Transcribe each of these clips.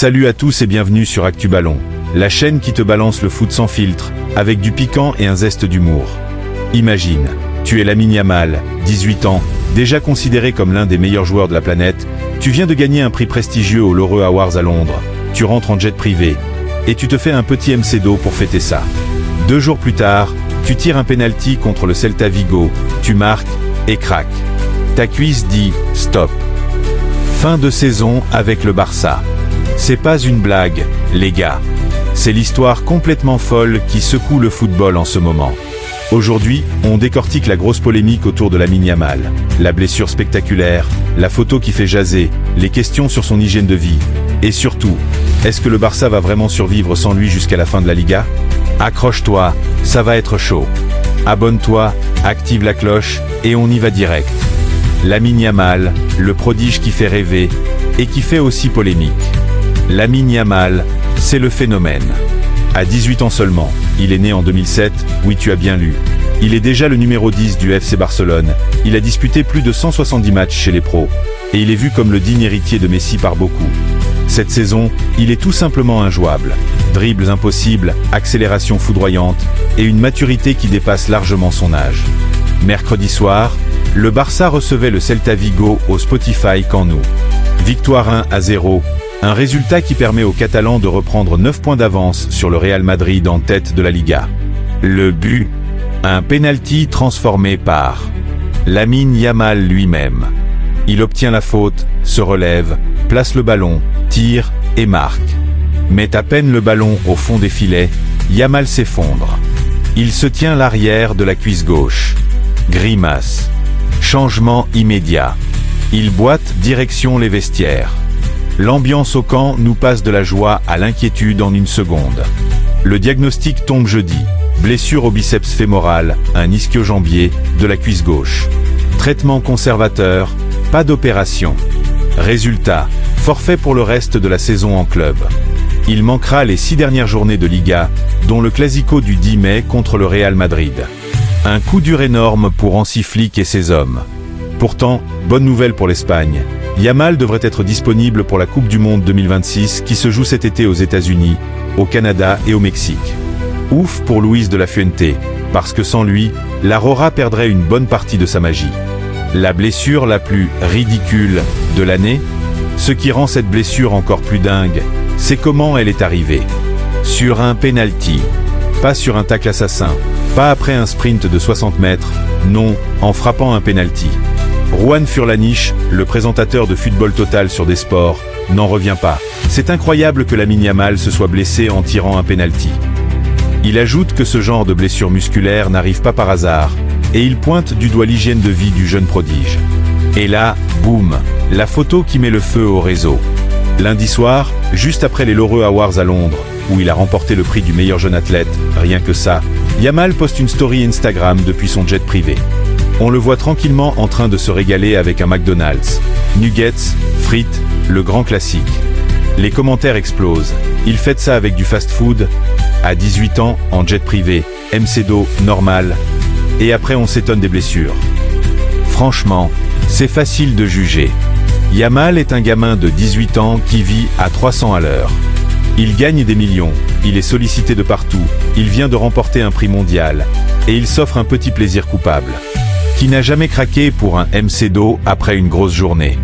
Salut à tous et bienvenue sur Actu Ballon, la chaîne qui te balance le foot sans filtre, avec du piquant et un zeste d'humour. Imagine, tu es Lamine Yamal, 18 ans, déjà considéré comme l'un des meilleurs joueurs de la planète, tu viens de gagner un prix prestigieux au Lheureux Awards à Londres, tu rentres en jet privé, et tu te fais un petit MC d'eau pour fêter ça. 2 jours plus tard, tu tires un penalty contre le Celta Vigo, tu marques, et crac. Ta cuisse dit « stop ». Fin de saison avec le Barça. C'est pas une blague, les gars. C'est l'histoire complètement folle qui secoue le football en ce moment. Aujourd'hui, on décortique la grosse polémique autour de Lamine Yamal. La blessure spectaculaire, la photo qui fait jaser, les questions sur son hygiène de vie. Et surtout, est-ce que le Barça va vraiment survivre sans lui jusqu'à la fin de la Liga? Accroche-toi, ça va être chaud. Abonne-toi, active la cloche, et on y va direct. Lamine Yamal, le prodige qui fait rêver, et qui fait aussi polémique. Lamine Yamal, c'est le phénomène. À 18 ans seulement, il est né en 2007, oui tu as bien lu. Il est déjà le numéro 10 du FC Barcelone, il a disputé plus de 170 matchs chez les pros, et il est vu comme le digne héritier de Messi par beaucoup. Cette saison, il est tout simplement injouable. Dribbles impossibles, accélération foudroyante, et une maturité qui dépasse largement son âge. Mercredi soir, le Barça recevait le Celta Vigo au Spotify Camp Nou. Victoire 1-0, un résultat qui permet aux Catalans de reprendre 9 points d'avance sur le Real Madrid en tête de la Liga. Le but, un penalty transformé par Lamine Yamal lui-même. Il obtient la faute, se relève, place le ballon, tire et marque. Met à peine le ballon au fond des filets, Yamal s'effondre. Il se tient l'arrière de la cuisse gauche. Grimace. Changement immédiat. Il boite direction les vestiaires. L'ambiance au camp nous passe de la joie à l'inquiétude en une seconde. Le diagnostic tombe jeudi. Blessure au biceps fémoral, un ischio-jambier, de la cuisse gauche. Traitement conservateur, pas d'opération. Résultat, forfait pour le reste de la saison en club. Il manquera les 6 dernières journées de Liga, dont le Classico du 10 mai contre le Real Madrid. Un coup dur énorme pour Hansi Flick et ses hommes. Pourtant, bonne nouvelle pour l'Espagne. Yamal devrait être disponible pour la Coupe du Monde 2026 qui se joue cet été aux États-Unis, au Canada et au Mexique. Ouf pour Luis de la Fuente, parce que sans lui, la Rora perdrait une bonne partie de sa magie. La blessure la plus ridicule de l'année? Ce qui rend cette blessure encore plus dingue, c'est comment elle est arrivée. Sur un penalty. Pas sur un tacle assassin. Pas après un sprint de 60 mètres. Non, en frappant un penalty. Juan Furlanich, le présentateur de Football Total sur des sports, n'en revient pas. C'est incroyable que Lamine Yamal se soit blessé en tirant un penalty. Il ajoute que ce genre de blessure musculaire n'arrive pas par hasard, et il pointe du doigt l'hygiène de vie du jeune prodige. Et là, boum, la photo qui met le feu au réseau. Lundi soir, juste après les Lheureux Awards à Londres, où il a remporté le prix du meilleur jeune athlète, rien que ça, Yamal poste une story Instagram depuis son jet privé. On le voit tranquillement en train de se régaler avec un McDonald's. Nuggets, frites, le grand classique. Les commentaires explosent. Il fête ça avec du fast-food. À 18 ans, en jet privé, MC d'eau, normal. Et après on s'étonne des blessures. Franchement, c'est facile de juger. Yamal est un gamin de 18 ans qui vit à 300 à l'heure. Il gagne des millions, il est sollicité de partout, il vient de remporter un prix mondial. Et il s'offre un petit plaisir coupable. Qui n'a jamais craqué pour un MC d'eau après une grosse journée?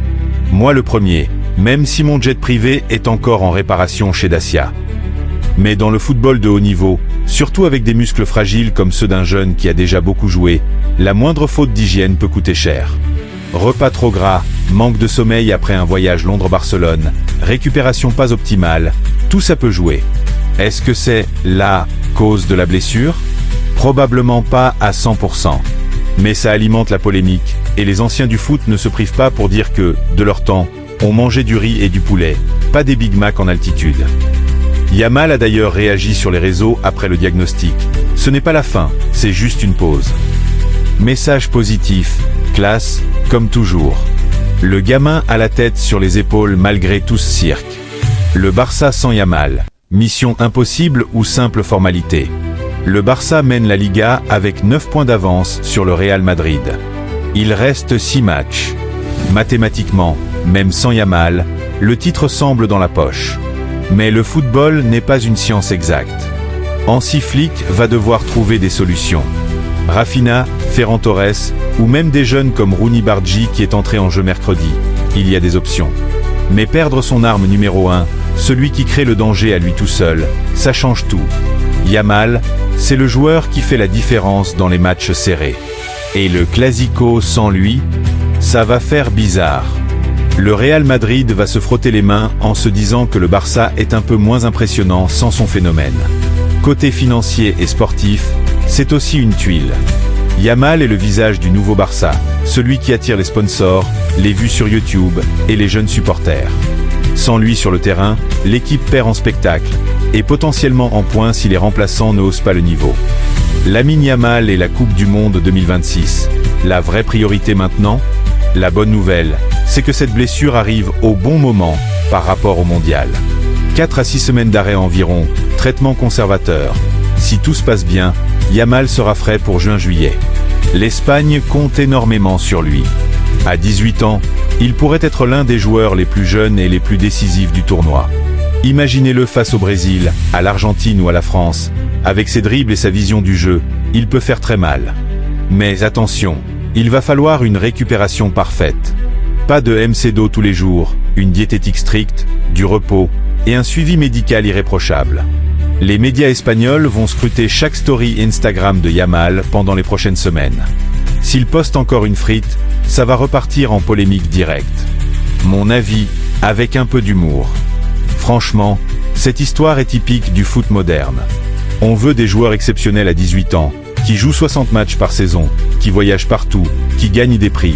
Moi le premier, même si mon jet privé est encore en réparation chez Dacia. Mais dans le football de haut niveau, surtout avec des muscles fragiles comme ceux d'un jeune qui a déjà beaucoup joué, la moindre faute d'hygiène peut coûter cher. Repas trop gras, manque de sommeil après un voyage Londres-Barcelone, récupération pas optimale, tout ça peut jouer. Est-ce que c'est la cause de la blessure? Probablement pas à 100%. Mais ça alimente la polémique, et les anciens du foot ne se privent pas pour dire que, de leur temps, on mangeait du riz et du poulet, pas des Big Mac en altitude. Yamal a d'ailleurs réagi sur les réseaux après le diagnostic. Ce n'est pas la fin, c'est juste une pause. Message positif, classe, comme toujours. Le gamin a la tête sur les épaules malgré tout ce cirque. Le Barça sans Yamal. Mission impossible ou simple formalité? Le Barça mène la Liga avec 9 points d'avance sur le Real Madrid. Il reste 6 matchs. Mathématiquement, même sans Yamal, le titre semble dans la poche. Mais le football n'est pas une science exacte. Hansi Flick va devoir trouver des solutions. Rafinha, Ferran Torres, ou même des jeunes comme Rooney Bargi qui est entré en jeu mercredi, il y a des options. Mais perdre son arme numéro 1, celui qui crée le danger à lui tout seul, ça change tout. Yamal, c'est le joueur qui fait la différence dans les matchs serrés. Et le Clasico sans lui, ça va faire bizarre. Le Real Madrid va se frotter les mains en se disant que le Barça est un peu moins impressionnant sans son phénomène. Côté financier et sportif, c'est aussi une tuile. Yamal est le visage du nouveau Barça, celui qui attire les sponsors, les vues sur YouTube et les jeunes supporters. Sans lui sur le terrain, l'équipe perd en spectacle et potentiellement en points si les remplaçants ne haussent pas le niveau. Lamine Yamal et la Coupe du Monde 2026. La vraie priorité maintenant? La bonne nouvelle, c'est que cette blessure arrive au bon moment par rapport au mondial. 4 à 6 semaines d'arrêt environ, traitement conservateur. Si tout se passe bien, Yamal sera frais pour juin-juillet. L'Espagne compte énormément sur lui. À 18 ans, il pourrait être l'un des joueurs les plus jeunes et les plus décisifs du tournoi. Imaginez-le face au Brésil, à l'Argentine ou à la France. Avec ses dribbles et sa vision du jeu, il peut faire très mal. Mais attention, il va falloir une récupération parfaite. Pas de MC-Do tous les jours, une diététique stricte, du repos et un suivi médical irréprochable. Les médias espagnols vont scruter chaque story Instagram de Yamal pendant les prochaines semaines. S'il poste encore une frite, ça va repartir en polémique directe. Mon avis, avec un peu d'humour. Franchement, cette histoire est typique du foot moderne. On veut des joueurs exceptionnels à 18 ans, qui jouent 60 matchs par saison, qui voyagent partout, qui gagnent des prix.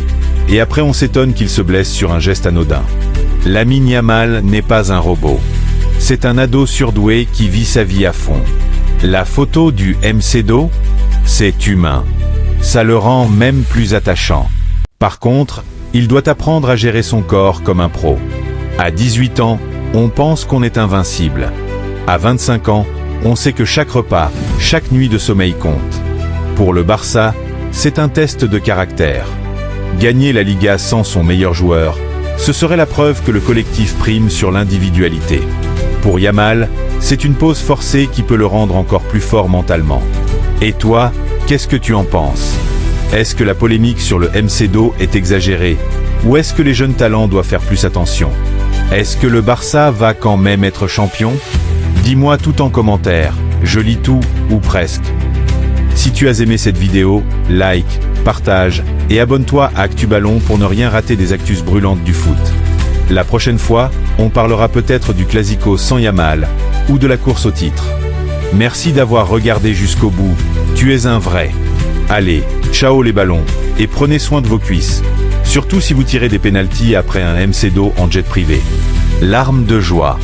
Et après on s'étonne qu'ils se blessent sur un geste anodin. Lamine Yamal n'est pas un robot. C'est un ado surdoué qui vit sa vie à fond. La photo du MC-Do, c'est humain. Ça le rend même plus attachant. Par contre, il doit apprendre à gérer son corps comme un pro. À 18 ans, on pense qu'on est invincible. À 25 ans, on sait que chaque repas, chaque nuit de sommeil compte. Pour le Barça, c'est un test de caractère. Gagner la Liga sans son meilleur joueur, ce serait la preuve que le collectif prime sur l'individualité. Pour Yamal, c'est une pause forcée qui peut le rendre encore plus fort mentalement. Et toi, qu'est-ce que tu en penses? Est-ce que la polémique sur le MC-Do est exagérée? Ou est-ce que les jeunes talents doivent faire plus attention? Est-ce que le Barça va quand même être champion? Dis-moi tout en commentaire, je lis tout, ou presque. Si tu as aimé cette vidéo, like, partage, et abonne-toi à ActuBallon pour ne rien rater des actus brûlantes du foot. La prochaine fois, on parlera peut-être du Clasico sans Yamal, ou de la course au titre. Merci d'avoir regardé jusqu'au bout, tu es un vrai. Allez, ciao les ballons, et prenez soin de vos cuisses. Surtout si vous tirez des pénaltys après un MC-Do en jet privé. Larmes de joie.